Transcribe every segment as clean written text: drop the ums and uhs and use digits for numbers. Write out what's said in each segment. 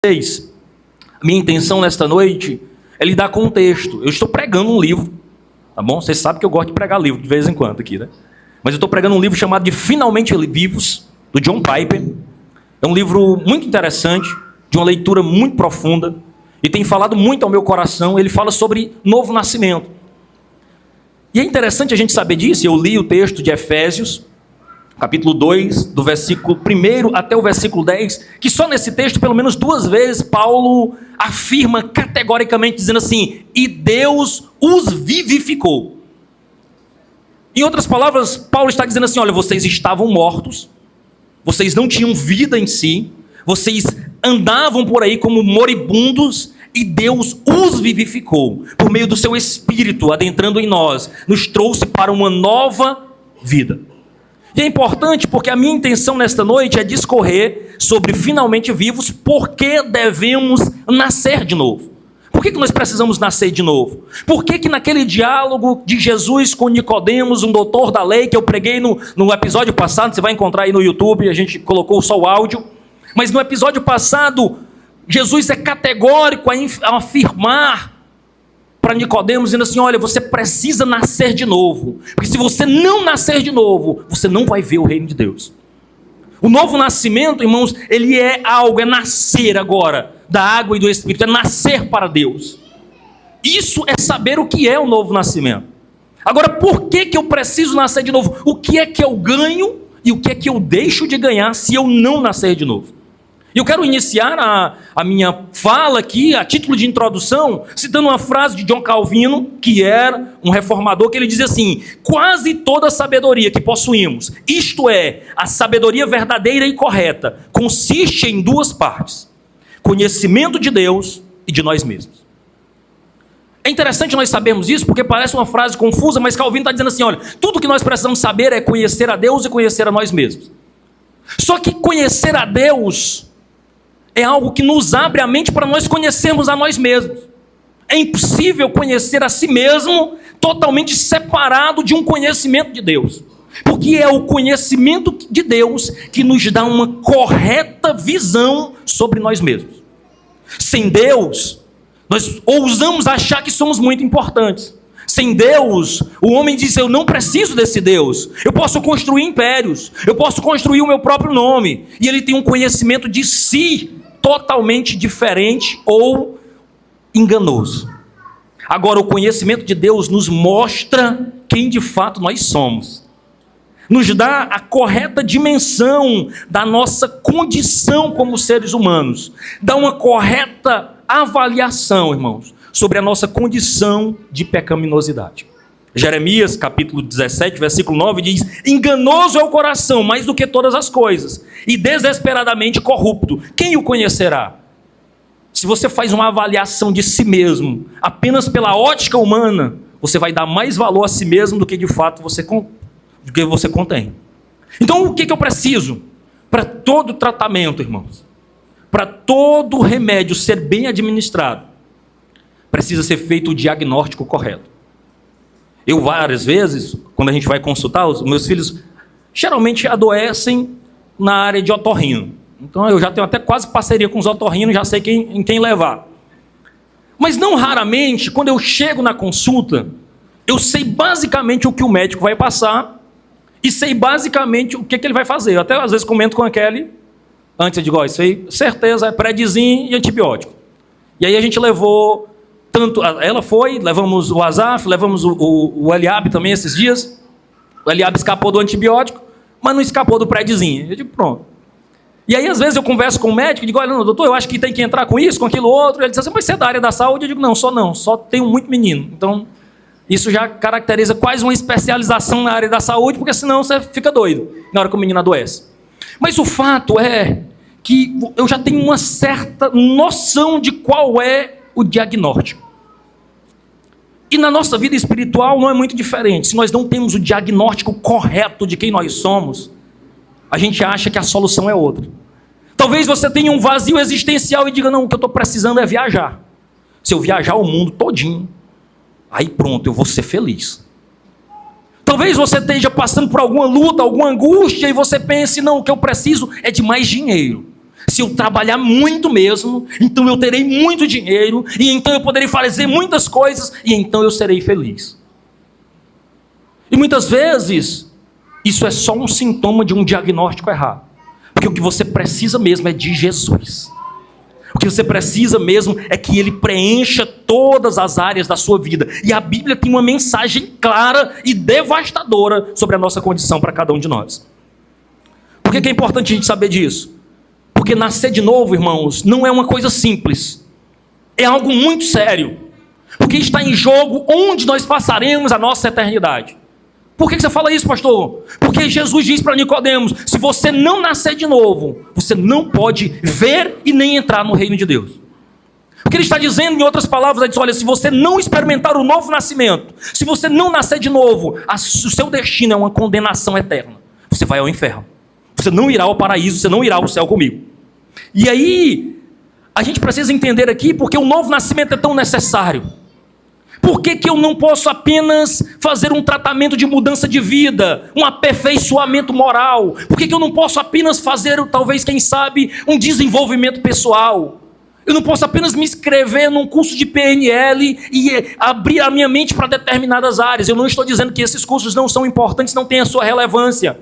A minha intenção nesta noite é lidar com um texto. Eu estou pregando um livro, tá bom? Vocês sabem que eu gosto de pregar livro de vez em quando aqui, né? Mas eu estou pregando um livro chamado de Finalmente Vivos, do John Piper. É um livro muito interessante, de uma leitura muito profunda, e tem falado muito ao meu coração. Ele fala sobre novo nascimento. E é interessante a gente saber disso. Eu li o texto de Efésios, capítulo 2, do versículo 1 até o versículo 10, que só nesse texto, pelo menos 2 vezes, Paulo afirma categoricamente, dizendo assim: e Deus os vivificou. Em outras palavras, Paulo está dizendo assim: olha, vocês estavam mortos, vocês não tinham vida em si, vocês andavam por aí como moribundos, e Deus os vivificou, por meio do seu Espírito, adentrando em nós, nos trouxe para uma nova vida. E é importante porque a minha intenção nesta noite é discorrer sobre Finalmente Vivos, porque devemos nascer de novo. Por que nós precisamos nascer de novo? Por que naquele diálogo de Jesus com Nicodemos, um doutor da lei, que eu preguei no episódio passado, você vai encontrar aí no YouTube, a gente colocou só o áudio, mas no episódio passado, Jesus é categórico a afirmar para Nicodemos, dizendo assim: olha, você precisa nascer de novo, porque se você não nascer de novo, você não vai ver o reino de Deus. O novo nascimento, irmãos, ele é algo, é nascer agora da água e do Espírito, é nascer para Deus. Isso é saber o que é o novo nascimento. Agora, por que eu preciso nascer de novo? O que é que eu ganho e o que é que eu deixo de ganhar se eu não nascer de novo? E eu quero iniciar a minha fala aqui, a título de introdução, citando uma frase de John Calvino, que era um reformador, que ele dizia assim: quase toda a sabedoria que possuímos, isto é, a sabedoria verdadeira e correta, consiste em 2 partes: conhecimento de Deus e de nós mesmos. É interessante nós sabermos isso, porque parece uma frase confusa, mas Calvino está dizendo assim: olha, tudo que nós precisamos saber é conhecer a Deus e conhecer a nós mesmos. Só que conhecer a Deus é algo que nos abre a mente para nós conhecermos a nós mesmos. É impossível conhecer a si mesmo totalmente separado de um conhecimento de Deus. Porque é o conhecimento de Deus que nos dá uma correta visão sobre nós mesmos. Sem Deus, nós ousamos achar que somos muito importantes. Sem Deus, o homem diz: eu não preciso desse Deus. Eu posso construir impérios, eu posso construir o meu próprio nome. E ele tem um conhecimento de si totalmente diferente ou enganoso. Agora, o conhecimento de Deus nos mostra quem de fato nós somos. Nos dá a correta dimensão da nossa condição como seres humanos. Dá uma correta avaliação, irmãos, sobre a nossa condição de pecaminosidade. Jeremias, capítulo 17, versículo 9, diz: enganoso é o coração mais do que todas as coisas, e desesperadamente corrupto. Quem o conhecerá? Se você faz uma avaliação de si mesmo apenas pela ótica humana, você vai dar mais valor a si mesmo do que de fato você contém. Então, o que eu preciso? Para todo tratamento, irmãos, para todo remédio ser bem administrado, precisa ser feito o diagnóstico correto. Eu, várias vezes, quando a gente vai consultar, os meus filhos geralmente adoecem na área de otorrino. Então eu já tenho até quase parceria com os otorrinos, já sei em quem levar. Mas não raramente, quando eu chego na consulta, eu sei basicamente o que o médico vai passar e sei basicamente o que ele vai fazer. Eu até às vezes comento com a Kelly, antes eu digo: ó, isso aí, certeza, é predizinho e antibiótico. E aí a gente levou... Tanto ela foi, levamos o Azaf, levamos o Eliabe também esses dias. O Eliabe escapou do antibiótico, mas não escapou do predizinho. Eu digo: pronto. E aí, às vezes, eu converso com o médico e digo: olha, não, doutor, eu acho que tem que entrar com isso, com aquilo outro. Ele diz assim: mas você é da área da saúde? Eu digo: não, só tenho muito menino. Então, isso já caracteriza quase uma especialização na área da saúde, porque senão você fica doido na hora que o menino adoece. Mas o fato é que eu já tenho uma certa noção de qual é o diagnóstico. E na nossa vida espiritual não é muito diferente. Se nós não temos o diagnóstico correto de quem nós somos, a gente acha que a solução é outra. Talvez você tenha um vazio existencial e diga: não, o que eu estou precisando é viajar. Se eu viajar o mundo todinho, aí pronto, eu vou ser feliz. Talvez você esteja passando por alguma luta, alguma angústia, e você pense: não, o que eu preciso é de mais dinheiro. Se eu trabalhar muito mesmo, então eu terei muito dinheiro, e então eu poderei fazer muitas coisas, e então eu serei feliz. E muitas vezes, isso é só um sintoma de um diagnóstico errado. Porque o que você precisa mesmo é de Jesus. O que você precisa mesmo é que Ele preencha todas as áreas da sua vida. E a Bíblia tem uma mensagem clara e devastadora sobre a nossa condição para cada um de nós. Por que é importante a gente saber disso? Porque nascer de novo, irmãos, não é uma coisa simples. É algo muito sério. Porque está em jogo onde nós passaremos a nossa eternidade. Por que você fala isso, pastor? Porque Jesus diz para Nicodemos: se você não nascer de novo, você não pode ver e nem entrar no reino de Deus. O que ele está dizendo, em outras palavras, ele diz: olha, se você não experimentar o novo nascimento, se você não nascer de novo, o seu destino é uma condenação eterna. Você vai ao inferno. Você não irá ao paraíso, você não irá ao céu comigo. E aí, a gente precisa entender aqui porque o novo nascimento é tão necessário. Por que eu não posso apenas fazer um tratamento de mudança de vida, um aperfeiçoamento moral? Por que eu não posso apenas fazer, talvez, quem sabe, um desenvolvimento pessoal? Eu não posso apenas me inscrever num curso de PNL e abrir a minha mente para determinadas áreas. Eu não estou dizendo que esses cursos não são importantes, não têm a sua relevância.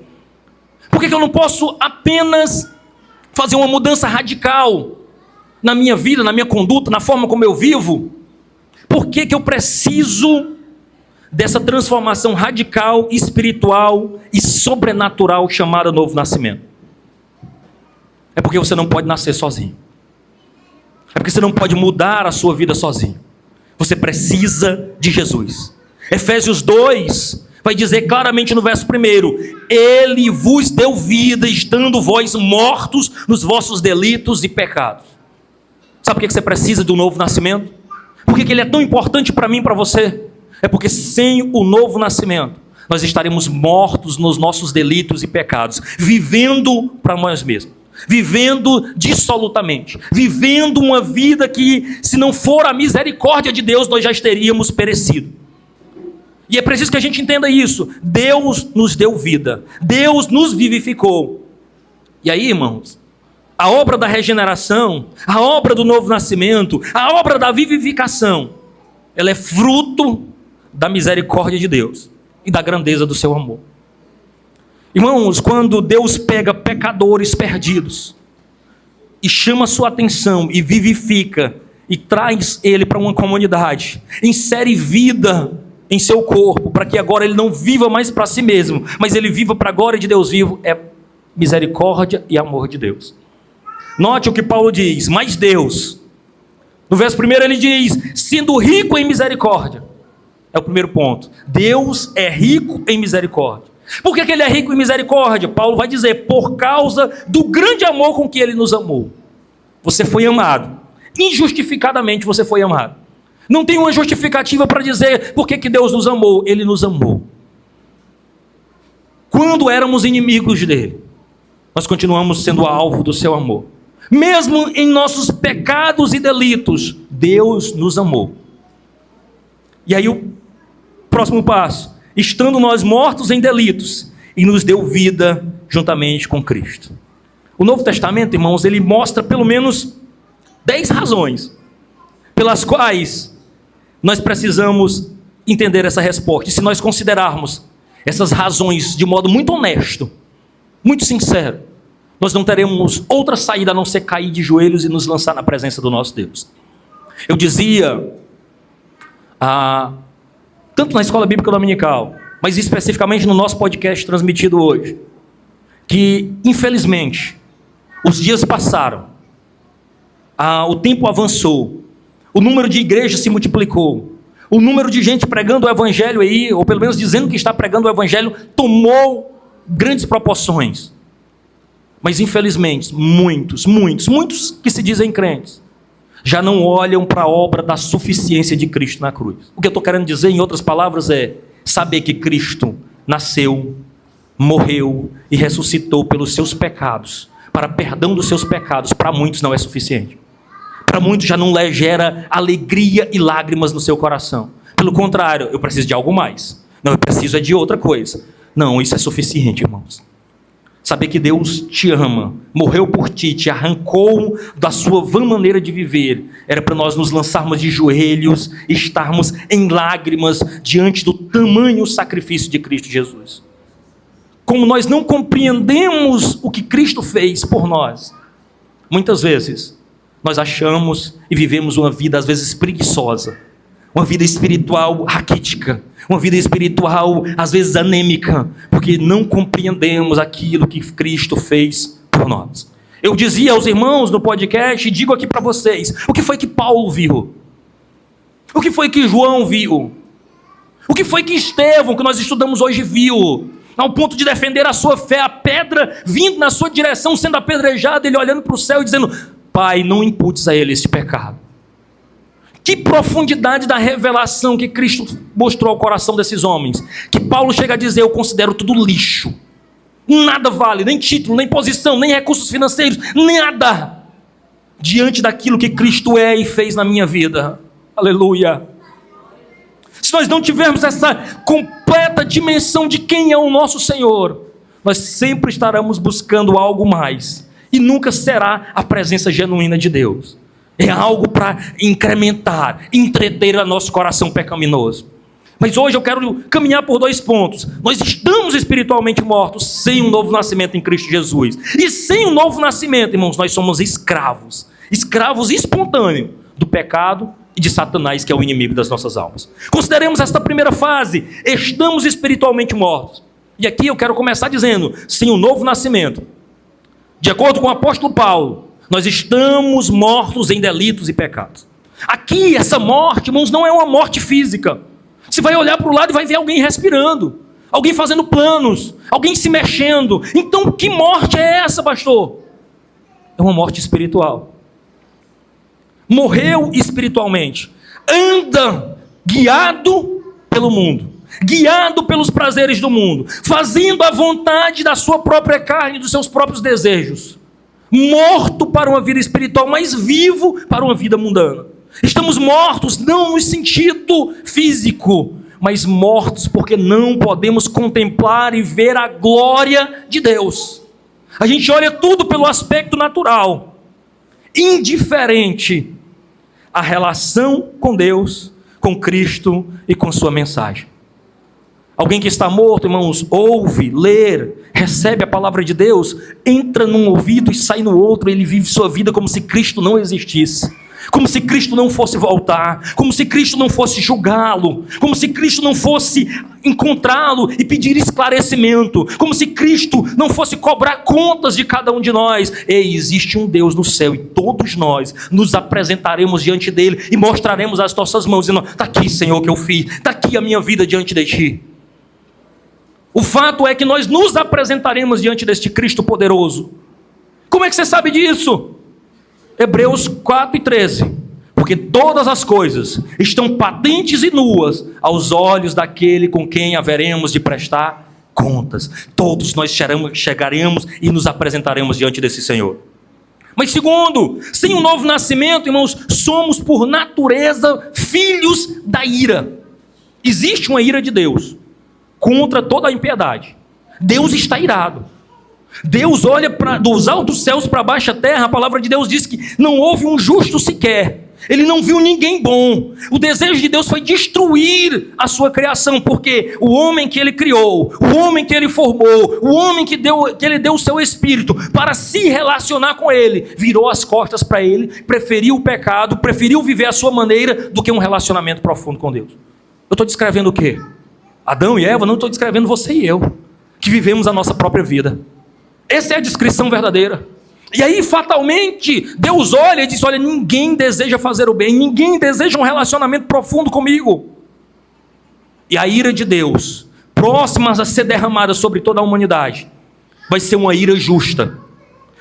Por que eu não posso apenas fazer uma mudança radical na minha vida, na minha conduta, na forma como eu vivo? Por que eu preciso dessa transformação radical, espiritual e sobrenatural chamada novo nascimento? É porque você não pode nascer sozinho. É porque você não pode mudar a sua vida sozinho. Você precisa de Jesus. Efésios 2 vai dizer claramente no verso 1: Ele vos deu vida, estando vós mortos nos vossos delitos e pecados. Sabe por que você precisa do novo nascimento? Por que ele é tão importante para mim e para você? É porque sem o novo nascimento, nós estaremos mortos nos nossos delitos e pecados, vivendo para nós mesmos, vivendo dissolutamente, vivendo uma vida que, se não for a misericórdia de Deus, nós já teríamos perecido. E é preciso que a gente entenda isso. Deus nos deu vida, Deus nos vivificou. E aí, irmãos, a obra da regeneração, a obra do novo nascimento, a obra da vivificação, ela é fruto da misericórdia de Deus e da grandeza do seu amor. Irmãos, quando Deus pega pecadores perdidos e chama a sua atenção e vivifica e traz ele para uma comunidade, insere vida em seu corpo, para que agora ele não viva mais para si mesmo, mas ele viva para a glória de Deus vivo, é misericórdia e amor de Deus. Note o que Paulo diz: mas Deus, no verso 1 ele diz, sendo rico em misericórdia. É o primeiro ponto. Deus é rico em misericórdia. Por que ele é rico em misericórdia? Paulo vai dizer: por causa do grande amor com que ele nos amou. Você foi amado. Injustificadamente você foi amado. Não tem uma justificativa para dizer por que Deus nos amou. Ele nos amou. Quando éramos inimigos dele, nós continuamos sendo alvo do seu amor. Mesmo em nossos pecados e delitos, Deus nos amou. E aí o próximo passo: estando nós mortos em delitos, e nos deu vida juntamente com Cristo. O Novo Testamento, irmãos, ele mostra pelo menos 10 razões pelas quais nós precisamos entender essa resposta. E se nós considerarmos essas razões de modo muito honesto, muito sincero, nós não teremos outra saída a não ser cair de joelhos e nos lançar na presença do nosso Deus. Eu dizia, tanto na Escola Bíblica Dominical, mas especificamente no nosso podcast transmitido hoje, que infelizmente os dias passaram, o tempo avançou, o número de igrejas se multiplicou, o número de gente pregando o evangelho aí, ou pelo menos dizendo que está pregando o evangelho, tomou grandes proporções. Mas infelizmente, muitos que se dizem crentes, já não olham para a obra da suficiência de Cristo na cruz. O que eu estou querendo dizer, em outras palavras, é saber que Cristo nasceu, morreu e ressuscitou pelos seus pecados, para perdão dos seus pecados, para muitos não é suficiente. Para muitos já não gera alegria e lágrimas no seu coração. Pelo contrário, eu preciso de algo mais. Não, eu preciso de outra coisa. Não, isso é suficiente, irmãos. Saber que Deus te ama, morreu por ti, te arrancou da sua vã maneira de viver, era para nós nos lançarmos de joelhos, estarmos em lágrimas diante do tamanho sacrifício de Cristo Jesus. Como nós não compreendemos o que Cristo fez por nós, muitas vezes nós achamos e vivemos uma vida às vezes preguiçosa, uma vida espiritual raquítica, uma vida espiritual às vezes anêmica, porque não compreendemos aquilo que Cristo fez por nós. Eu dizia aos irmãos no podcast e digo aqui para vocês, o que foi que Paulo viu? O que foi que João viu? O que foi que Estevão, que nós estudamos hoje, viu? Ao ponto de defender a sua fé, a pedra vindo na sua direção, sendo apedrejada, ele olhando para o céu e dizendo: Pai, não imputes a ele este pecado. Que profundidade da revelação que Cristo mostrou ao coração desses homens, que Paulo chega a dizer: eu considero tudo lixo, nada vale, nem título, nem posição, nem recursos financeiros, nada, diante daquilo que Cristo é e fez na minha vida. Aleluia. Se nós não tivermos essa completa dimensão de quem é o nosso Senhor, nós sempre estaremos buscando algo mais, e nunca será a presença genuína de Deus. É algo para incrementar, entreter o nosso coração pecaminoso. Mas hoje eu quero caminhar por 2 pontos. Nós estamos espiritualmente mortos sem um novo nascimento em Cristo Jesus. E sem um novo nascimento, irmãos, nós somos escravos. Escravos espontâneos do pecado e de Satanás, que é o inimigo das nossas almas. Consideremos esta primeira fase. Estamos espiritualmente mortos. E aqui eu quero começar dizendo, sem um novo nascimento, de acordo com o apóstolo Paulo, nós estamos mortos em delitos e pecados. Aqui, essa morte, irmãos, não é uma morte física. Você vai olhar para o lado e vai ver alguém respirando, alguém fazendo planos, alguém se mexendo. Então, que morte é essa, pastor? É uma morte espiritual. Morreu espiritualmente. Anda guiado pelo mundo, guiado pelos prazeres do mundo, fazendo a vontade da sua própria carne, dos seus próprios desejos. Morto para uma vida espiritual, mas vivo para uma vida mundana. Estamos mortos não no sentido físico, mas mortos porque não podemos contemplar e ver a glória de Deus. A gente olha tudo pelo aspecto natural, indiferente à relação com Deus, com Cristo e com sua mensagem. Alguém que está morto, irmãos, ouve, lê, recebe a palavra de Deus, entra num ouvido e sai no outro, ele vive sua vida como se Cristo não existisse, como se Cristo não fosse voltar, como se Cristo não fosse julgá-lo, como se Cristo não fosse encontrá-lo e pedir esclarecimento, como se Cristo não fosse cobrar contas de cada um de nós. Ei, existe um Deus no céu e todos nós nos apresentaremos diante dele e mostraremos as nossas mãos, dizendo: está aqui, Senhor, que eu fiz, está aqui a minha vida diante de ti. O fato é que nós nos apresentaremos diante deste Cristo poderoso. Como é que você sabe disso? Hebreus 4:13. Porque todas as coisas estão patentes e nuas aos olhos daquele com quem haveremos de prestar contas. Todos nós chegaremos e nos apresentaremos diante desse Senhor. Mas segundo, sem um novo nascimento, irmãos, somos por natureza filhos da ira. Existe uma ira de Deus contra toda a impiedade. Deus está irado. Deus olha dos altos céus para a baixa terra. A palavra de Deus diz que não houve um justo sequer. Ele não viu ninguém bom. O desejo de Deus foi destruir a sua criação, porque o homem que ele criou, o homem que ele formou, o homem que ele deu o seu espírito para se relacionar com ele, virou as costas para ele, preferiu o pecado, preferiu viver a sua maneira do que um relacionamento profundo com Deus. Eu estou descrevendo o quê? Adão e Eva? Não estou descrevendo você e eu, que vivemos a nossa própria vida. Essa é a descrição verdadeira. E aí, fatalmente, Deus olha e diz: olha, ninguém deseja fazer o bem, ninguém deseja um relacionamento profundo comigo. E a ira de Deus, próxima a ser derramada sobre toda a humanidade, vai ser uma ira justa.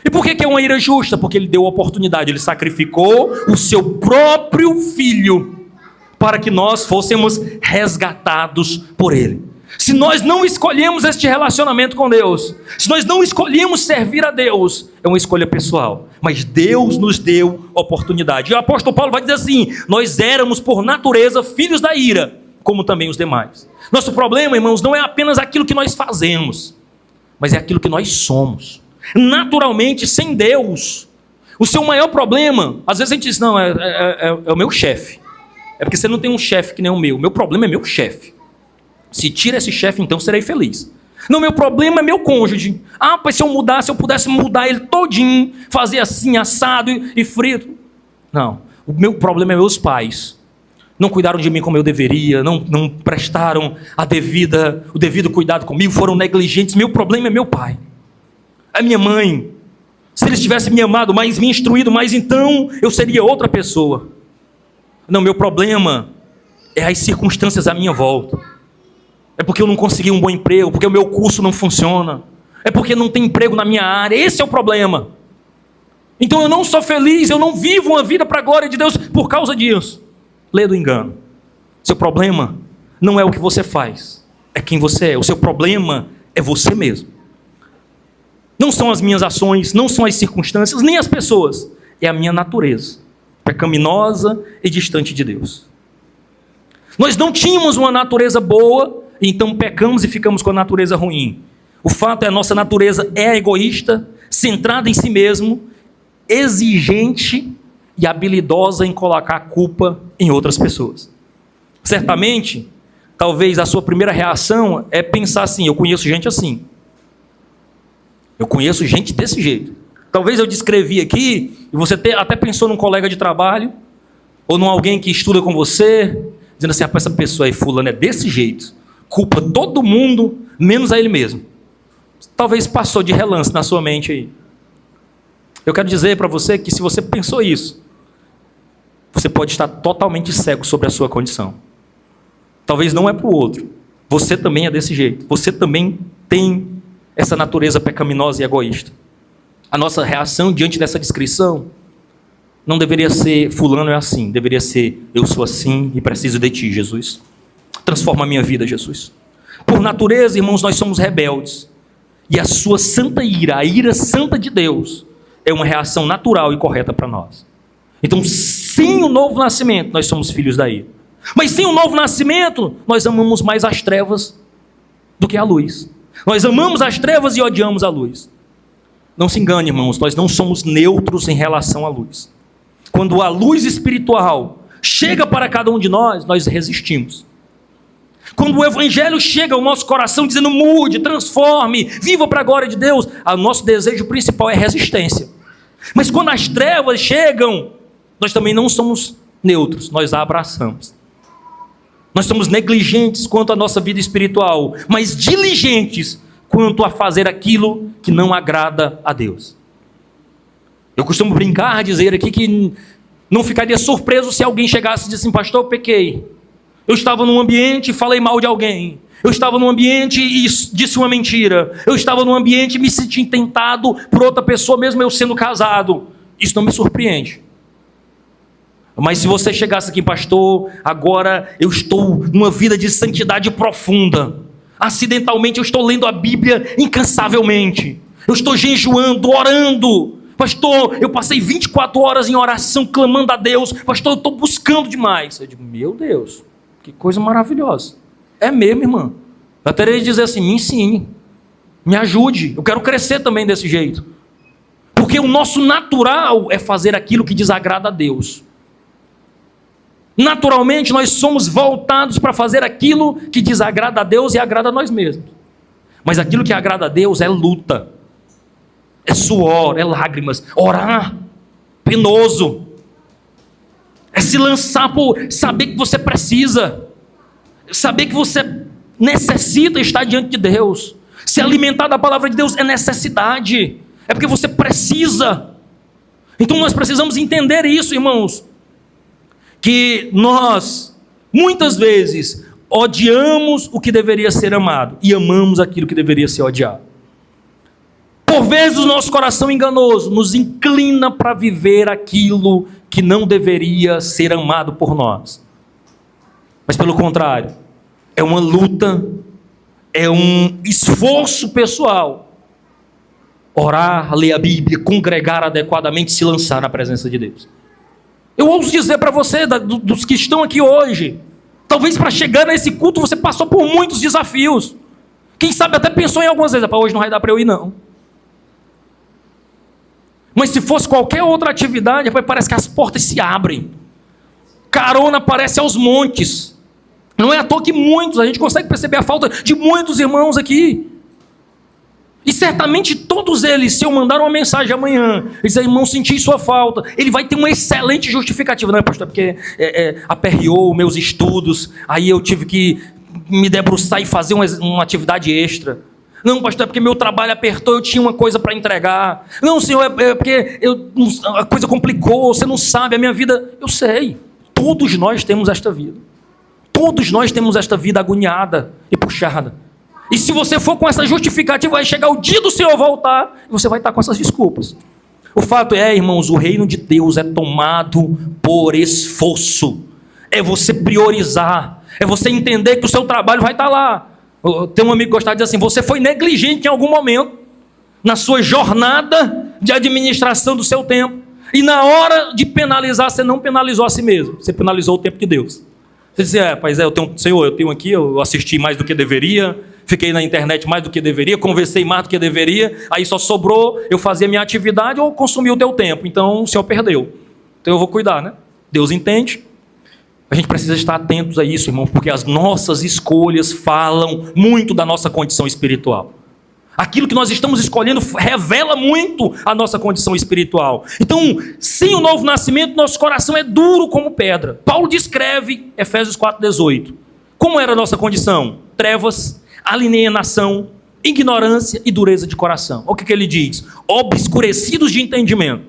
E por que é uma ira justa? Porque ele deu a oportunidade, ele sacrificou o seu próprio filho para que nós fôssemos resgatados por ele. Se nós não escolhemos este relacionamento com Deus, se nós não escolhemos servir a Deus, é uma escolha pessoal, mas Deus nos deu oportunidade. E o apóstolo Paulo vai dizer assim: nós éramos por natureza filhos da ira, como também os demais. Nosso problema, irmãos, não é apenas aquilo que nós fazemos. mas é aquilo que nós somos. Naturalmente, sem Deus, o seu maior problema, às vezes a gente diz, não, é o meu chefe. É porque você não tem um chefe que nem o meu. Meu problema é meu chefe. Se tira esse chefe, então serei feliz. Não, meu problema é meu cônjuge. Ah, mas se eu mudasse, se eu pudesse mudar ele todinho, fazer assim, assado e frito. Não, o meu problema é meus pais. Não cuidaram de mim como eu deveria, não prestaram o devido cuidado comigo, foram negligentes. Meu problema é meu pai. A minha mãe. Se eles tivessem me amado mais, me instruído mais, então eu seria outra pessoa. Não, meu problema é as circunstâncias à minha volta. É porque eu não consegui um bom emprego, porque o meu curso não funciona. É porque não tem emprego na minha área. Esse é o problema. Então eu não sou feliz, eu não vivo uma vida para a glória de Deus por causa disso. Lê do engano. Seu problema não é o que você faz, é quem você é. O seu problema é você mesmo. Não são as minhas ações, não são as circunstâncias, nem as pessoas. É a minha natureza, pecaminosa e distante de Deus. Nós não tínhamos uma natureza boa, então pecamos e ficamos com a natureza ruim. O fato é a nossa natureza é egoísta, centrada em si mesmo, exigente e habilidosa em colocar a culpa em outras pessoas. Certamente, talvez a sua primeira reação é pensar assim, eu conheço gente assim. Eu conheço gente desse jeito. Talvez eu descrevi aqui, e você até pensou num colega de trabalho, ou num alguém que estuda com você, dizendo assim, essa pessoa aí, fulano, é desse jeito. Culpa todo mundo, menos a ele mesmo. Talvez passou de relance na sua mente aí. Eu quero dizer para você que se você pensou isso, você pode estar totalmente cego sobre a sua condição. Talvez não é para o outro. Você também é desse jeito. Você também tem essa natureza pecaminosa e egoísta. A nossa reação diante dessa descrição não deveria ser fulano é assim. Deveria ser eu sou assim e preciso de ti, Jesus. Transforma a minha vida, Jesus. Por natureza, irmãos, nós somos rebeldes. E a sua santa ira, a ira santa de Deus, é uma reação natural e correta para nós. Então, sem o novo nascimento, nós somos filhos da ira. Mas sem o novo nascimento, nós amamos mais as trevas do que a luz. Nós amamos as trevas e odiamos a luz. Não se engane, irmãos, nós não somos neutros em relação à luz. Quando a luz espiritual chega para cada um de nós, nós resistimos. Quando o evangelho chega ao nosso coração dizendo mude, transforme, viva para a glória de Deus, o nosso desejo principal é resistência. Mas quando as trevas chegam, nós também não somos neutros, nós a abraçamos. Nós somos negligentes quanto à nossa vida espiritual, mas diligentes quanto a fazer aquilo que não agrada a Deus. Eu costumo brincar, dizer aqui que não ficaria surpreso se alguém chegasse e disse assim, pastor, eu pequei. Eu estava num ambiente e falei mal de alguém. Eu estava num ambiente e disse uma mentira. Eu estava num ambiente e me senti tentado por outra pessoa, mesmo eu sendo casado. Isso não me surpreende. Mas se você chegasse aqui, pastor, agora eu estou numa vida de santidade profunda. Acidentalmente eu estou lendo a Bíblia incansavelmente. Eu estou jejuando, orando. Pastor, eu passei 24 horas em oração, clamando a Deus. Pastor, eu estou buscando demais. Eu digo, meu Deus, que coisa maravilhosa. É mesmo, irmã. Eu teria de dizer assim, me ensine, me ajude. Eu quero crescer também desse jeito. Porque o nosso natural é fazer aquilo que desagrada a Deus. Naturalmente, nós somos voltados para fazer aquilo que desagrada a Deus e agrada a nós mesmos. Mas aquilo que agrada a Deus é luta, é suor, é lágrimas. Orar, penoso. É se lançar por saber que você precisa. Saber que você necessita estar diante de Deus. Se alimentar da palavra de Deus é necessidade. É porque você precisa. Então nós precisamos entender isso, irmãos. Que nós, muitas vezes, odiamos o que deveria ser amado e amamos aquilo que deveria ser odiado. Por vezes o nosso coração enganoso nos inclina para viver aquilo que não deveria ser amado por nós. Mas pelo contrário, é uma luta, é um esforço pessoal. Orar, ler a Bíblia, congregar adequadamente, se lançar na presença de Deus. Eu ouso dizer para você, dos que estão aqui hoje, talvez para chegar nesse culto você passou por muitos desafios. Quem sabe até pensou em algumas vezes, hoje não vai dar para eu ir não. Mas se fosse qualquer outra atividade, parece que as portas se abrem. Carona aparece aos montes. Não é à toa que a gente consegue perceber a falta de muitos irmãos aqui. E certamente todos eles, se eu mandar uma mensagem amanhã, e dizer, irmão, senti sua falta, ele vai ter uma excelente justificativa. Não, pastor, é porque aperreou meus estudos, aí eu tive que me debruçar e fazer uma atividade extra. Não, pastor, é porque meu trabalho apertou, eu tinha uma coisa para entregar. Não, senhor, é porque a coisa complicou, você não sabe, a minha vida... Eu sei, todos nós temos esta vida. Todos nós temos esta vida agoniada e puxada. E se você for com essa justificativa, vai chegar o dia do Senhor voltar, e você vai estar com essas desculpas. O fato é, irmãos, o reino de Deus é tomado por esforço. É você priorizar. É você entender que o seu trabalho vai estar lá. Tem um amigo que gostava de dizer assim, você foi negligente em algum momento, na sua jornada de administração do seu tempo. E na hora de penalizar, você não penalizou a si mesmo. Você penalizou o tempo de Deus. Você disse, eu tenho aqui, eu assisti mais do que deveria, fiquei na internet mais do que deveria, conversei mais do que deveria, aí só sobrou eu fazer minha atividade ou consumir o teu tempo. Então o Senhor perdeu. Então eu vou cuidar, né? Deus entende. A gente precisa estar atentos a isso, irmão, porque as nossas escolhas falam muito da nossa condição espiritual. Aquilo que nós estamos escolhendo revela muito a nossa condição espiritual. Então, sem o novo nascimento, nosso coração é duro como pedra. Paulo descreve, Efésios 4,18. Como era a nossa condição? Trevas, alienação, ignorância e dureza de coração. Olha o que ele diz. Obscurecidos de entendimento.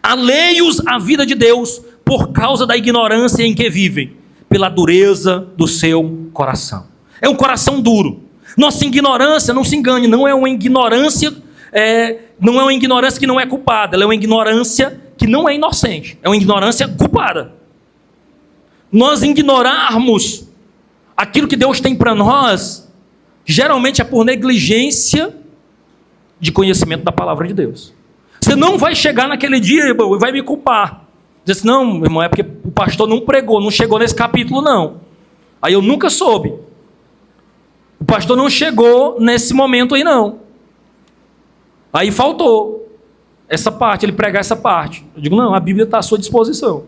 Alheios à vida de Deus por causa da ignorância em que vivem. Pela dureza do seu coração. É um coração duro. Nossa ignorância, não se engane, não é uma ignorância que não é culpada, ela é uma ignorância que não é inocente, é uma ignorância culpada. Nós ignorarmos aquilo que Deus tem para nós, geralmente é por negligência de conhecimento da palavra de Deus. Você não vai chegar naquele dia, irmão, e vai me culpar. Diz assim, não, irmão, é porque o pastor não pregou, não chegou nesse capítulo não. Aí eu nunca soube. O pastor não chegou nesse momento aí não. Aí faltou essa parte, ele pregar essa parte. Eu digo, não, a Bíblia está à sua disposição.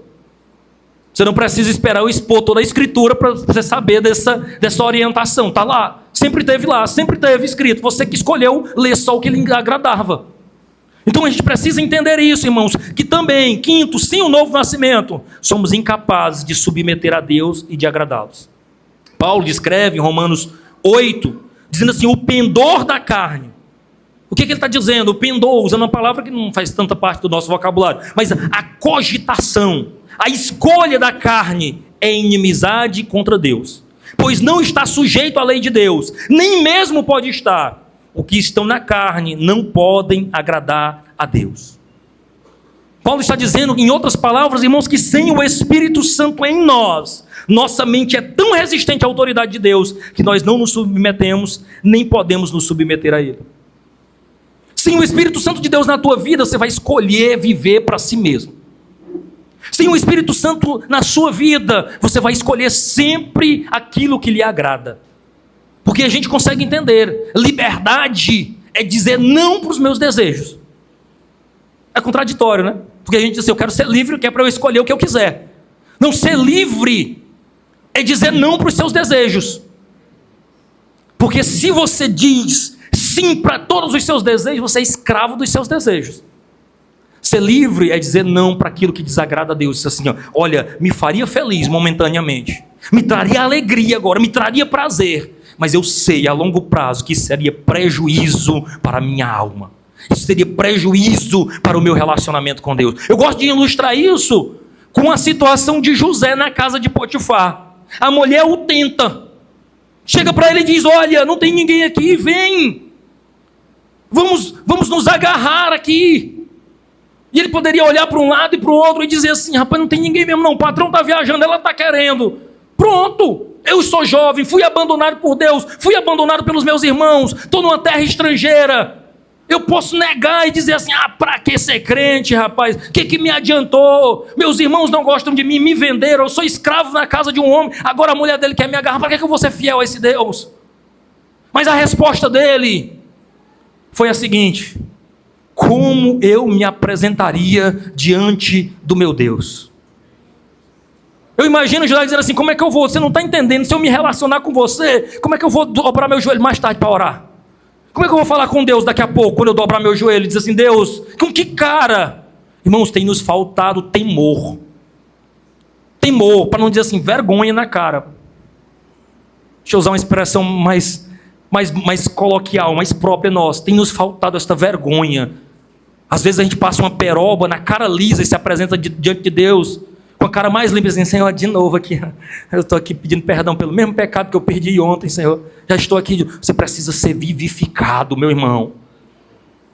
Você não precisa esperar eu expor toda a escritura para você saber dessa orientação. Está lá, sempre teve escrito. Você que escolheu ler só o que lhe agradava. Então a gente precisa entender isso, irmãos, que também, quinto, sem o novo nascimento, somos incapazes de submeter a Deus e de agradá-los. Paulo descreve em Romanos 8, dizendo assim, o pendor da carne. O que ele está dizendo? O pendor, usando uma palavra que não faz tanta parte do nosso vocabulário, mas a cogitação, a escolha da carne é inimizade contra Deus, pois não está sujeito à lei de Deus, nem mesmo pode estar. O que estão na carne não podem agradar a Deus. Paulo está dizendo, em outras palavras, irmãos, que sem o Espírito Santo em nós, nossa mente é tão resistente à autoridade de Deus, que nós não nos submetemos, nem podemos nos submeter a Ele. Sem o Espírito Santo de Deus na tua vida, você vai escolher viver para si mesmo. Sem o Espírito Santo na sua vida, você vai escolher sempre aquilo que lhe agrada. Porque a gente consegue entender, liberdade é dizer não para os meus desejos. É contraditório, né? Porque a gente diz assim, eu quero ser livre, que é para eu escolher o que eu quiser. Não, ser livre é dizer não para os seus desejos. Porque se você diz sim para todos os seus desejos, você é escravo dos seus desejos. Ser livre é dizer não para aquilo que desagrada a Deus. Diz assim, olha, me faria feliz momentaneamente, me traria alegria agora, me traria prazer, mas eu sei a longo prazo que isso seria prejuízo para a minha alma. Isso seria prejuízo para o meu relacionamento com Deus. Eu gosto de ilustrar isso com a situação de José na casa de Potifar. A mulher o tenta. Chega para ele e diz, olha, não tem ninguém aqui, vem. Vamos nos agarrar aqui. E ele poderia olhar para um lado e para o outro e dizer assim, rapaz, não tem ninguém mesmo não, o patrão está viajando, ela está querendo. Pronto, eu sou jovem, fui abandonado por Deus, fui abandonado pelos meus irmãos, estou numa terra estrangeira. Eu posso negar e dizer assim, para que ser crente, rapaz? O que me adiantou? Meus irmãos não gostam de mim, me venderam, eu sou escravo na casa de um homem, agora a mulher dele quer me agarrar, para que eu vou ser fiel a esse Deus? Mas a resposta dele foi a seguinte: como eu me apresentaria diante do meu Deus? Eu imagino José dizendo assim: como é que eu vou? Você não está entendendo. Se eu me relacionar com você, como é que eu vou dobrar meu joelho mais tarde para orar? Como é que eu vou falar com Deus daqui a pouco, quando eu dobrar meu joelho e dizer assim: Deus, com que cara? Irmãos, tem nos faltado temor. Temor, para não dizer assim, vergonha na cara. Deixa eu usar uma expressão mais coloquial, mais própria nossa. Tem nos faltado esta vergonha. Às vezes a gente passa uma peroba na cara lisa e se apresenta diante de Deus com a cara mais limpa, assim: Senhor, de novo aqui, eu estou aqui pedindo perdão pelo mesmo pecado que eu perdi ontem, Senhor. Já estou aqui. Você precisa ser vivificado, meu irmão,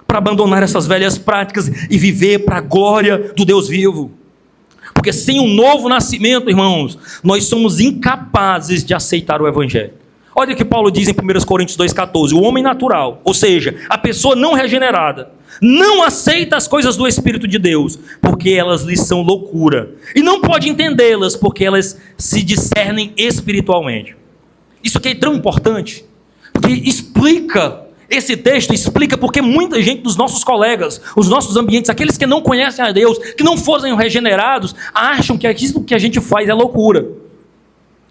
para abandonar essas velhas práticas e viver para a glória do Deus vivo. Porque sem um novo nascimento, irmãos, nós somos incapazes de aceitar o Evangelho. Olha o que Paulo diz em 1 Coríntios 2,14. O homem natural, ou seja, a pessoa não regenerada, não aceita as coisas do Espírito de Deus, porque elas lhes são loucura. E não pode entendê-las, porque elas se discernem espiritualmente. Isso aqui é tão importante, porque esse texto explica porque muita gente dos nossos colegas, os nossos ambientes, aqueles que não conhecem a Deus, que não foram regenerados, acham que aquilo que a gente faz é loucura.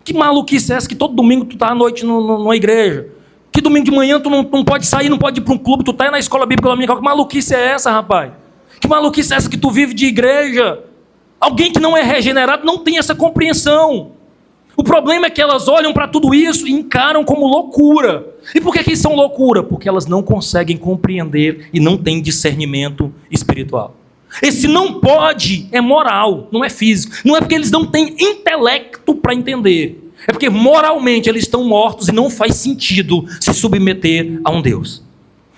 Que maluquice é essa que todo domingo tu está à noite numa igreja? Que domingo de manhã tu não pode sair, não pode ir para um clube, tu está na escola bíblica dominical. Que maluquice é essa, rapaz? Que maluquice é essa que tu vive de igreja? Alguém que não é regenerado não tem essa compreensão. O problema é que elas olham para tudo isso e encaram como loucura. E por que isso são loucura? Porque elas não conseguem compreender e não têm discernimento espiritual. Esse não pode é moral, não é físico. Não é porque eles não têm intelecto para entender. É porque moralmente eles estão mortos e não faz sentido se submeter a um Deus.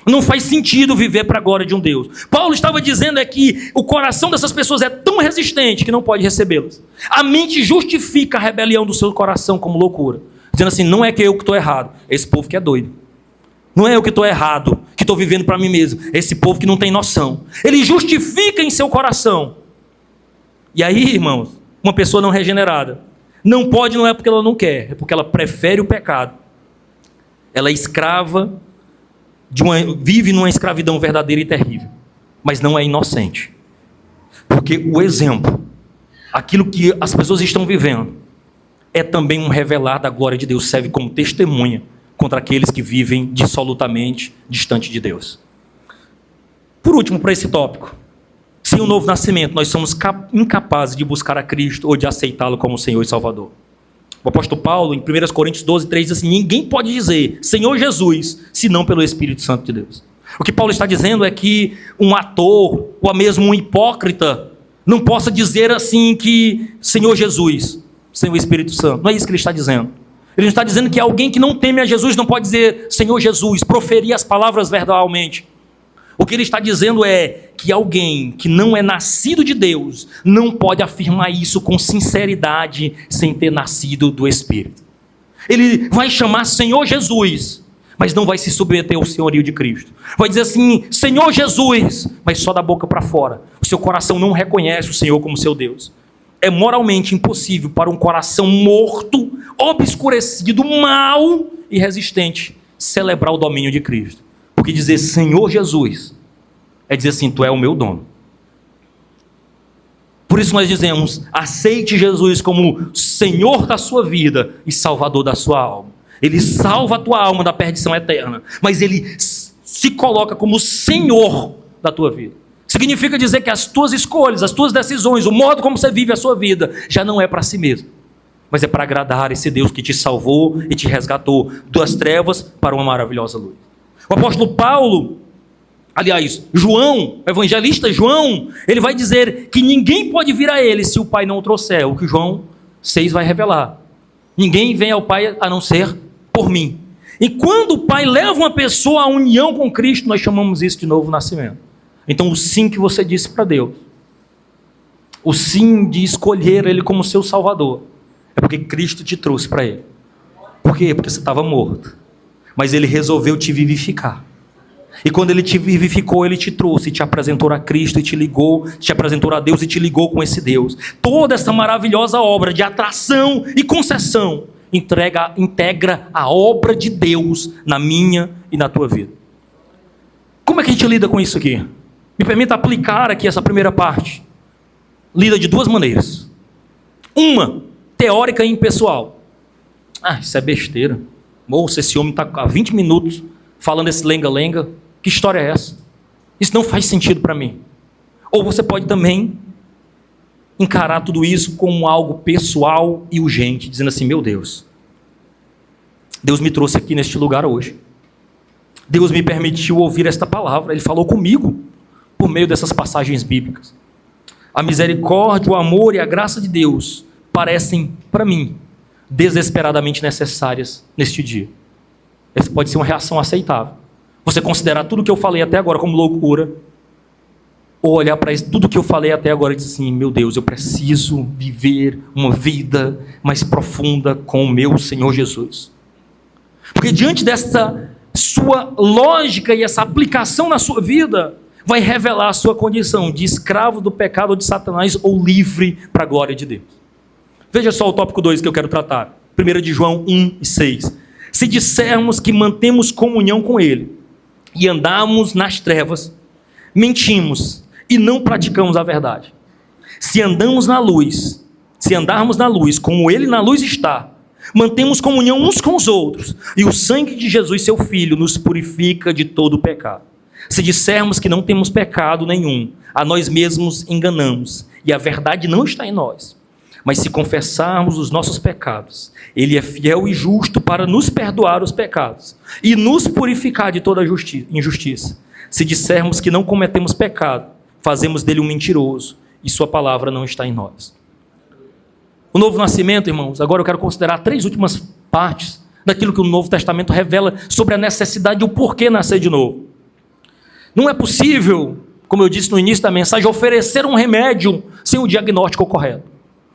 Não faz sentido viver para a glória de um Deus. Paulo estava dizendo que o coração dessas pessoas é tão resistente que não pode recebê-las. A mente justifica a rebelião do seu coração como loucura, dizendo assim: não é que eu que estou errado, é esse povo que é doido. Não é eu que estou errado, que estou vivendo para mim mesmo, é esse povo que não tem noção. Ele justifica em seu coração. E aí, irmãos, uma pessoa não regenerada não pode, não é porque ela não quer, é porque ela prefere o pecado. Ela é escrava, vive numa escravidão verdadeira e terrível, mas não é inocente. Porque o exemplo, aquilo que as pessoas estão vivendo, é também um revelar da glória de Deus, serve como testemunha contra aqueles que vivem dissolutamente distante de Deus. Por último, para esse tópico, sem o novo nascimento, nós somos incapazes de buscar a Cristo ou de aceitá-lo como Senhor e Salvador. O apóstolo Paulo, em 1 Coríntios 12:3, diz assim: ninguém pode dizer Senhor Jesus, senão pelo Espírito Santo de Deus. O que Paulo está dizendo é que um ator, ou mesmo um hipócrita, não possa dizer assim que Senhor Jesus, sem o Espírito Santo. Não é isso que ele está dizendo. Ele está dizendo que alguém que não teme a Jesus não pode dizer Senhor Jesus, proferir as palavras verbalmente. O que ele está dizendo é que alguém que não é nascido de Deus não pode afirmar isso com sinceridade sem ter nascido do Espírito. Ele vai chamar Senhor Jesus, mas não vai se submeter ao senhorio de Cristo. Vai dizer assim, Senhor Jesus, mas só da boca para fora. O seu coração não reconhece o Senhor como seu Deus. É moralmente impossível para um coração morto, obscurecido, mau e resistente celebrar o domínio de Cristo. Porque dizer Senhor Jesus é dizer assim, tu é o meu dono. Por isso nós dizemos, aceite Jesus como Senhor da sua vida e Salvador da sua alma. Ele salva a tua alma da perdição eterna, mas Ele se coloca como Senhor da tua vida. Significa dizer que as tuas escolhas, as tuas decisões, o modo como você vive a sua vida, já não é para si mesmo, mas é para agradar esse Deus que te salvou e te resgatou das trevas para uma maravilhosa luz. O apóstolo Paulo, aliás, João, o evangelista João, ele vai dizer que ninguém pode vir a ele se o Pai não o trouxer, o que João 6 vai revelar. Ninguém vem ao Pai a não ser por mim. E quando o Pai leva uma pessoa à união com Cristo, nós chamamos isso de novo nascimento. Então o sim que você disse para Deus, o sim de escolher Ele como seu Salvador, é porque Cristo te trouxe para Ele. Por quê? Porque você estava morto, mas Ele resolveu te vivificar. E quando Ele te vivificou, Ele te trouxe e te apresentou a Cristo e te ligou, te apresentou a Deus e te ligou com esse Deus. Toda essa maravilhosa obra de atração e concessão integra a obra de Deus na minha e na tua vida. Como é que a gente lida com isso aqui? Me permita aplicar aqui essa primeira parte. Lida de duas maneiras. Uma, teórica e impessoal. Isso é besteira. Moça, esse homem está há 20 minutos falando esse lenga-lenga. Que história é essa? Isso não faz sentido para mim. Ou você pode também encarar tudo isso como algo pessoal e urgente, dizendo assim, meu Deus, Deus me trouxe aqui neste lugar hoje. Deus me permitiu ouvir esta palavra. Ele falou comigo por meio dessas passagens bíblicas. A misericórdia, o amor e a graça de Deus parecem, para mim, desesperadamente necessárias neste dia. Essa pode ser uma reação aceitável. Você considerar tudo que eu falei até agora como loucura, ou olhar para tudo que eu falei até agora e dizer assim, meu Deus, eu preciso viver uma vida mais profunda com o meu Senhor Jesus. Porque diante dessa sua lógica e essa aplicação na sua vida, vai revelar a sua condição de escravo do pecado ou de Satanás ou livre para a glória de Deus. Veja só o tópico 2 que eu quero tratar. 1 de João 1:6. Se dissermos que mantemos comunhão com Ele e andamos nas trevas, mentimos e não praticamos a verdade. Se andarmos na luz, como Ele na luz está, mantemos comunhão uns com os outros, e o sangue de Jesus, seu Filho, nos purifica de todo o pecado. Se dissermos que não temos pecado nenhum, a nós mesmos enganamos, e a verdade não está em nós. Mas se confessarmos os nossos pecados, Ele é fiel e justo para nos perdoar os pecados e nos purificar de toda injustiça. Se dissermos que não cometemos pecado, fazemos dele um mentiroso, e sua palavra não está em nós. O novo nascimento, irmãos, agora eu quero considerar 3 últimas partes daquilo que o Novo Testamento revela sobre a necessidade e o porquê nascer de novo. Não é possível, como eu disse no início da mensagem, oferecer um remédio sem o diagnóstico correto.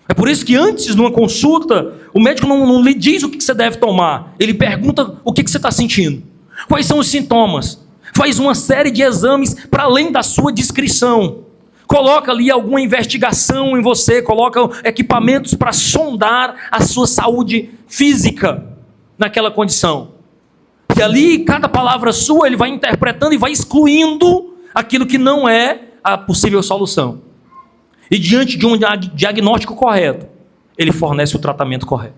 É por isso que antes de uma consulta, o médico não lhe diz o que você deve tomar. Ele pergunta o que você está sentindo. Quais são os sintomas? Faz uma série de exames para além da sua descrição. Coloca ali alguma investigação em você, coloca equipamentos para sondar a sua saúde física naquela condição. E ali, cada palavra sua, ele vai interpretando e vai excluindo aquilo que não é a possível solução. E diante de um diagnóstico correto, ele fornece o tratamento correto.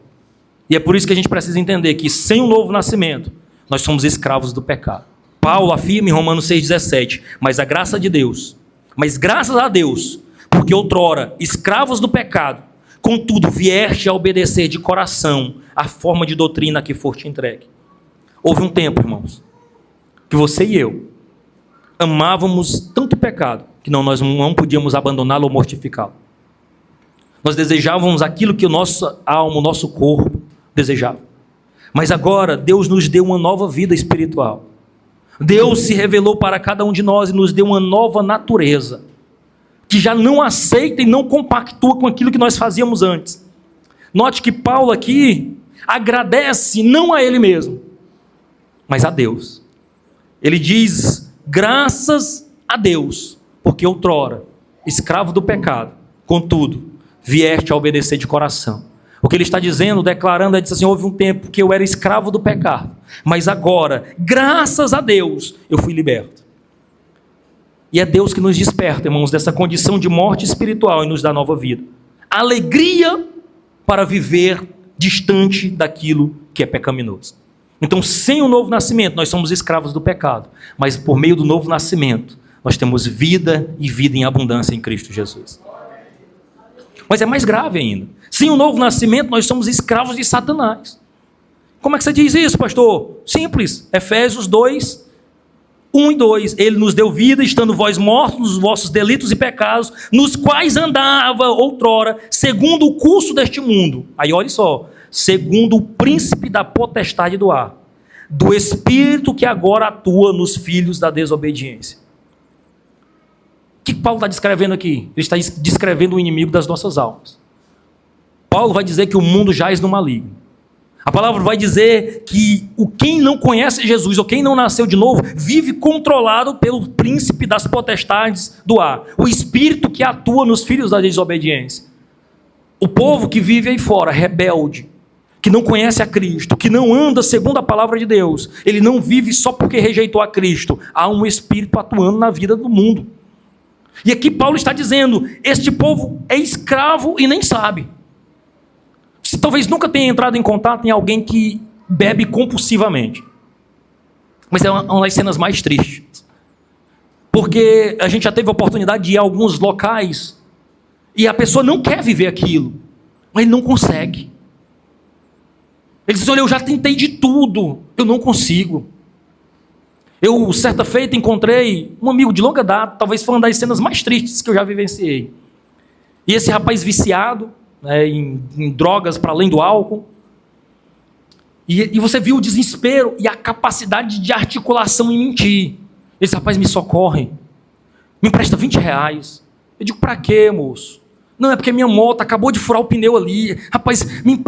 E é por isso que a gente precisa entender que sem o novo nascimento, nós somos escravos do pecado. Paulo afirma em Romanos 6,17, mas graças a Deus, porque outrora, escravos do pecado, contudo, vieste a obedecer de coração a forma de doutrina que for te entregue. Houve um tempo, irmãos, que você e eu amávamos tanto o pecado, que nós não podíamos abandoná-lo ou mortificá-lo. Nós desejávamos aquilo que a nossa alma, o nosso corpo desejava. Mas agora, Deus nos deu uma nova vida espiritual. Deus se revelou para cada um de nós e nos deu uma nova natureza, que já não aceita e não compactua com aquilo que nós fazíamos antes. Note que Paulo aqui agradece não a ele mesmo, mas a Deus. Ele diz, graças a Deus, porque outrora, escravo do pecado, contudo, vieste a obedecer de coração. O que ele está dizendo, declarando, é dizer assim, houve um tempo que eu era escravo do pecado, mas agora, graças a Deus, eu fui liberto. E é Deus que nos desperta, irmãos, dessa condição de morte espiritual e nos dá nova vida. Alegria para viver distante daquilo que é pecaminoso. Então, sem o novo nascimento, nós somos escravos do pecado, mas por meio do novo nascimento, nós temos vida e vida em abundância em Cristo Jesus. Mas é mais grave ainda. Sem o novo nascimento, nós somos escravos de Satanás. Como é que você diz isso, pastor? Simples. Efésios 2, 1 e 2. Ele nos deu vida, estando vós mortos nos vossos delitos e pecados, nos quais andava outrora, segundo o curso deste mundo. Aí olha só. Segundo o príncipe da potestade do ar, do espírito que agora atua nos filhos da desobediência. O que Paulo está descrevendo aqui? Ele está descrevendo o inimigo das nossas almas. Paulo vai dizer que o mundo jaz no maligno. A palavra vai dizer que quem não conhece Jesus, ou quem não nasceu de novo, vive controlado pelo príncipe das potestades do ar, o espírito que atua nos filhos da desobediência. O povo que vive aí fora, rebelde, que não conhece a Cristo, que não anda segundo a palavra de Deus, ele não vive só porque rejeitou a Cristo. Há um espírito atuando na vida do mundo. E aqui Paulo está dizendo, este povo é escravo e nem sabe. Você talvez nunca tenha entrado em contato em alguém que bebe compulsivamente. Mas é uma das cenas mais tristes. Porque a gente já teve a oportunidade de ir a alguns locais e a pessoa não quer viver aquilo, mas ele não consegue. Ele diz, olha, eu já tentei de tudo, eu não consigo. Eu, certa feita, encontrei um amigo de longa data, talvez foi uma das cenas mais tristes que eu já vivenciei. E esse rapaz viciado, né, em drogas para além do álcool, e você viu o desespero e a capacidade de articulação em mentir. Esse rapaz me socorre, me empresta R$20. Eu digo, para quê, moço? Não, é porque minha moto acabou de furar o pneu ali. Rapaz,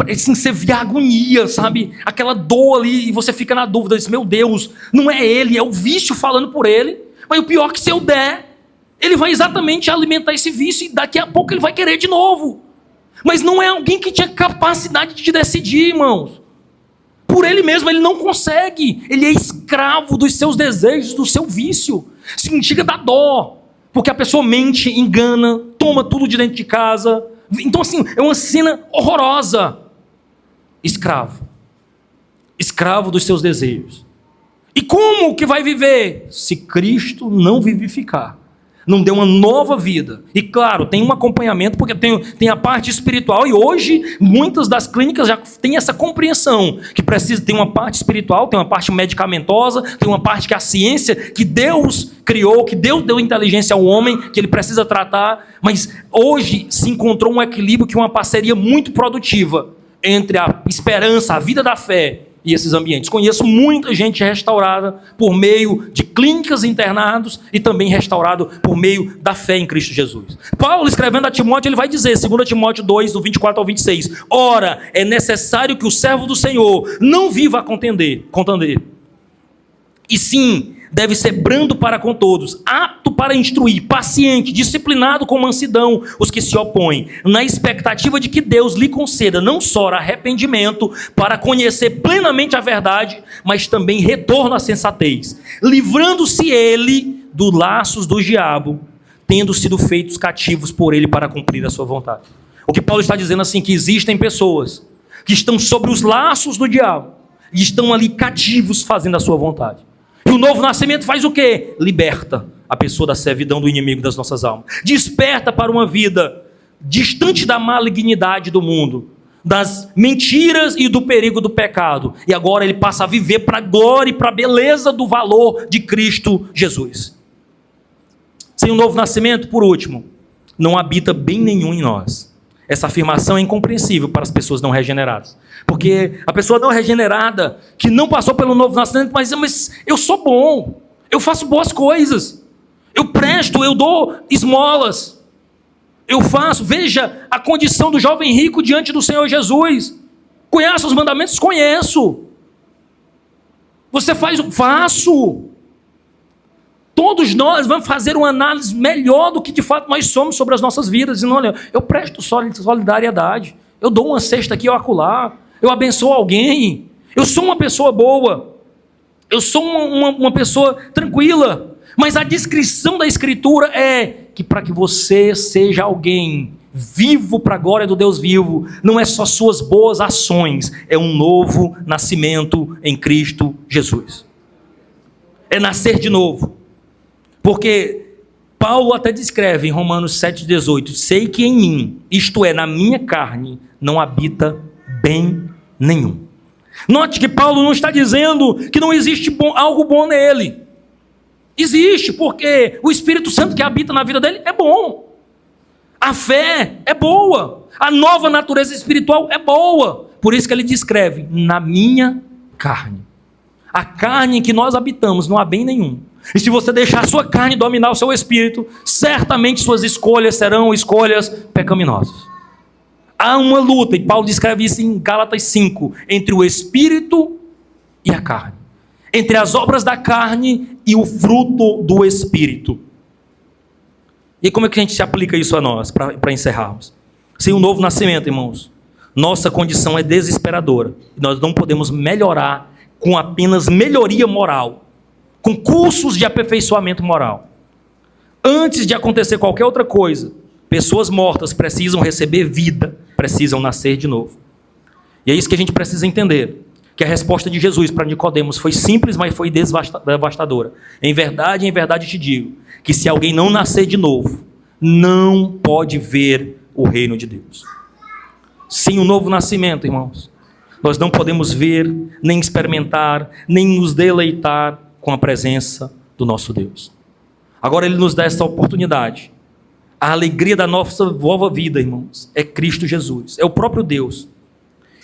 assim, você vê a agonia, sabe? Aquela dor ali, e você fica na dúvida. Diz, meu Deus, não é ele, é o vício falando por ele. Mas o pior é que se eu der, ele vai exatamente alimentar esse vício, e daqui a pouco ele vai querer de novo. Mas não é alguém que tinha capacidade de decidir, irmãos. Por ele mesmo, ele não consegue. Ele é escravo dos seus desejos, do seu vício. Significa da dó. Porque a pessoa mente, engana, toma tudo de dentro de casa. Então, assim, é uma cena horrorosa. Escravo. Escravo dos seus desejos. E como que vai viver? Se Cristo não vivificar. Não deu uma nova vida. E claro, tem um acompanhamento, porque tem a parte espiritual, e hoje muitas das clínicas já têm essa compreensão, que precisa ter uma parte espiritual, tem uma parte medicamentosa, tem uma parte que a ciência, que Deus criou, que Deus deu inteligência ao homem, que ele precisa tratar, mas hoje se encontrou um equilíbrio, que é uma parceria muito produtiva entre a esperança, a vida da fé, e esses ambientes. Conheço muita gente restaurada por meio de clínicas internados e também restaurado por meio da fé em Cristo Jesus. Paulo, escrevendo a Timóteo, ele vai dizer, 2 Timóteo 2, do 24 ao 26, ora, é necessário que o servo do Senhor não viva a contender, e sim, deve ser brando para com todos, apto para instruir, paciente, disciplinado com mansidão os que se opõem, na expectativa de que Deus lhe conceda não só arrependimento para conhecer plenamente a verdade, mas também retorno à sensatez, livrando-se ele dos laços do diabo, tendo sido feitos cativos por ele para cumprir a sua vontade. O que Paulo está dizendo assim, que existem pessoas que estão sobre os laços do diabo e estão ali cativos fazendo a sua vontade. E o novo nascimento faz o quê? Liberta a pessoa da servidão do inimigo das nossas almas. Desperta para uma vida distante da malignidade do mundo, das mentiras e do perigo do pecado. E agora ele passa a viver para a glória e para a beleza do valor de Cristo Jesus. Sem o novo nascimento, por último, não habita bem nenhum em nós. Essa afirmação é incompreensível para as pessoas não regeneradas. Porque a pessoa não regenerada, que não passou pelo novo nascimento, mas eu sou bom, eu faço boas coisas, eu presto, eu dou esmolas, eu faço. Veja a condição do jovem rico diante do Senhor Jesus. Conhece os mandamentos? Conheço. Você faz? Faço. Todos nós vamos fazer uma análise melhor do que de fato nós somos sobre as nossas vidas. Dizendo, olha, eu presto solidariedade, eu dou uma cesta aqui ou acolá, eu abençoo alguém, eu sou uma pessoa boa, eu sou uma pessoa tranquila. Mas a descrição da Escritura é que para que você seja alguém vivo para a glória do Deus vivo, não é só suas boas ações, é um novo nascimento em Cristo Jesus. É nascer de novo. Porque Paulo até descreve em Romanos 7,18, sei que em mim, isto é, na minha carne, não habita bem nenhum. Note que Paulo não está dizendo que não existe algo bom nele. Existe, porque o Espírito Santo que habita na vida dele é bom. A fé é boa. A nova natureza espiritual é boa. Por isso que ele descreve, na minha carne. A carne em que nós habitamos não há bem nenhum. E se você deixar a sua carne dominar o seu espírito, certamente suas escolhas serão escolhas pecaminosas. Há uma luta, e Paulo descreve isso em Gálatas 5, entre o espírito e a carne. Entre as obras da carne e o fruto do espírito. E como é que a gente se aplica isso a nós, para encerrarmos? Sem o novo nascimento, irmãos, Nossa condição é desesperadora. Nós não podemos melhorar com apenas melhoria moral, com cursos de aperfeiçoamento moral. Antes de acontecer qualquer outra coisa, pessoas mortas precisam receber vida, precisam nascer de novo. E é isso que a gente precisa entender, que a resposta de Jesus para Nicodemos foi simples, mas foi devastadora. Em verdade te digo, que se alguém não nascer de novo, não pode ver o reino de Deus. Sem o novo nascimento, irmãos, nós não podemos ver, nem experimentar, nem nos deleitar com a presença do nosso Deus. Agora Ele nos dá essa oportunidade. A alegria da nossa nova vida, irmãos, é Cristo Jesus, é o próprio Deus.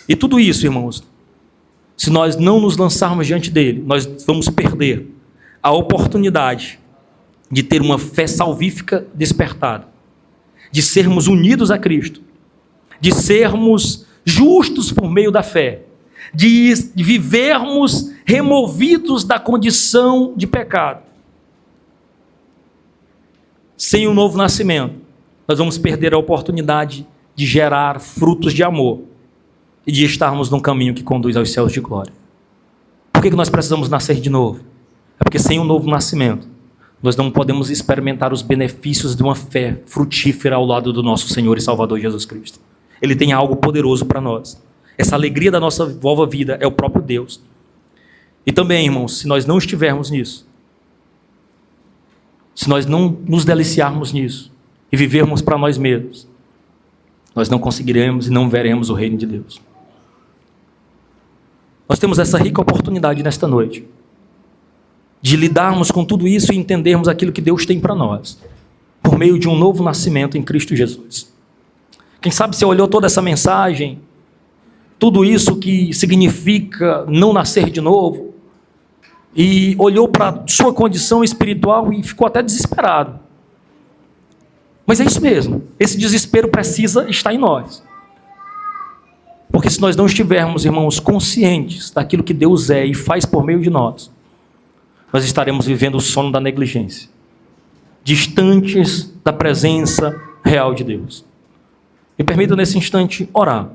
E tudo isso, irmãos, se nós não nos lançarmos diante dele, nós vamos perder a oportunidade de ter uma fé salvífica despertada, de sermos unidos a Cristo, de sermos justos por meio da fé, de vivermos removidos da condição de pecado. Sem o novo nascimento, nós vamos perder a oportunidade de gerar frutos de amor e de estarmos num caminho que conduz aos céus de glória. Por que nós precisamos nascer de novo? É porque sem o novo nascimento, nós não podemos experimentar os benefícios de uma fé frutífera ao lado do nosso Senhor e Salvador Jesus Cristo. Ele tem algo poderoso para nós. Essa alegria da nossa nova vida é o próprio Deus. E também, irmãos, se nós não estivermos nisso, se nós não nos deliciarmos nisso e vivermos para nós mesmos, nós não conseguiremos e não veremos o reino de Deus. Nós temos essa rica oportunidade nesta noite de lidarmos com tudo isso e entendermos aquilo que Deus tem para nós, por meio de um novo nascimento em Cristo Jesus. Quem sabe você olhou toda essa mensagem, tudo isso que significa não nascer de novo, e olhou para a sua condição espiritual e ficou até desesperado. Mas é isso mesmo, esse desespero precisa estar em nós. Porque se nós não estivermos, irmãos, conscientes daquilo que Deus é e faz por meio de nós estaremos vivendo o sono da negligência, distantes da presença real de Deus. Me permita nesse instante orar.